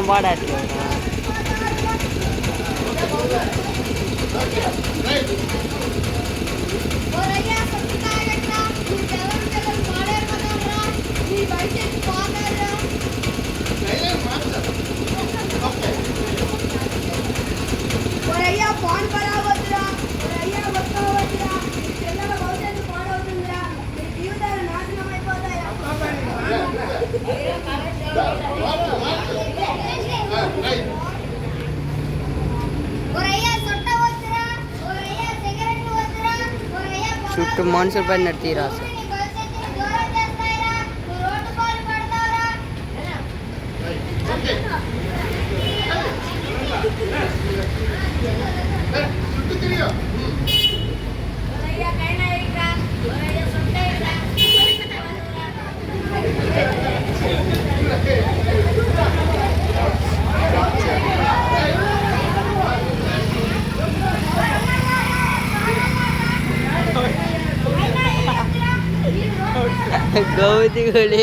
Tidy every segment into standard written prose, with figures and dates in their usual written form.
కనపడట్లేదు. ఫోన్ పరావద్దురా, వస్తావద్దురా, పిల్లల భవిష్యత్తు పాడవుతుందిరా, మీ జీవితాలు నాశనం అయిపోతాయా? చుట్టూ మనుషులు పడినట్టు తీరాసు. గౌతి కూడా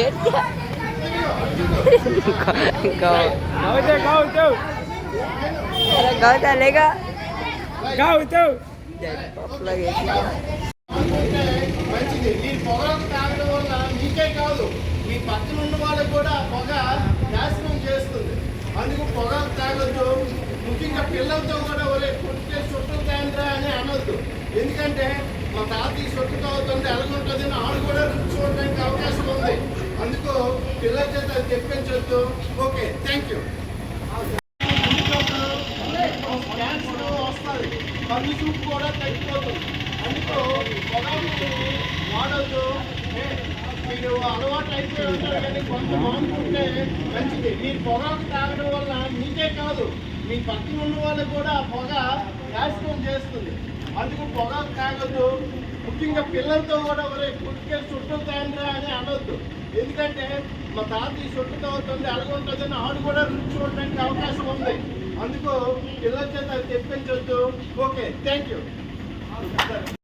గౌతా లేక మంచిది. ఈ పొగకు తాగడం వల్ల మీకే కాదు, మీ పక్కన ఉన్న వాళ్ళకి కూడా పొగ నాశనం చేస్తుంది. అందుకు పొగకు తాగొద్దు. ముఖ్యంగా పిల్లలతో కూడా ఒరే పుట్టే చుట్టూ తాండ్రా అని అనొద్దు. ఎందుకంటే మా తాత ఈ చుట్టూ తాగుతుంటే ఎలాగుంటుంది అని ఆడు కూడా రుచి చూడడానికి అవకాశం ఉంది. అందుకు పిల్లల చేత తెప్పించొద్దు. Okay, thank you. వస్తుంది, కళ్ళు చూపు కూడా తగ్గిపోతుంది. అందుకు పొగాకు వాడద్దు. మీరు అలవాటు అయిపోయి ఉంటారు కానీ కొంత మానుకుంటే మంచిది. మీరు పొగాకు తాగడం వల్ల మీకే కాదు, మీ పక్కన ఉన్న వాళ్ళకి కూడా పొగ నాశనం చేస్తుంది. అందుకు పొగాకు తాగొద్దు. ముఖ్యంగా పిల్లలతో కూడా ఒరే పుట్టికే చుట్టూ తాండ్రా అని అనొద్దు. ఎందుకంటే మా తాత ఈ చుట్టూ తాగుతుంది అలాగుంటుందని ఆడు కూడా రుచి చూడడానికి అవకాశం ఉంది. అందుకు పిల్లల చేత తెప్పించొద్దు. Okay, thank you.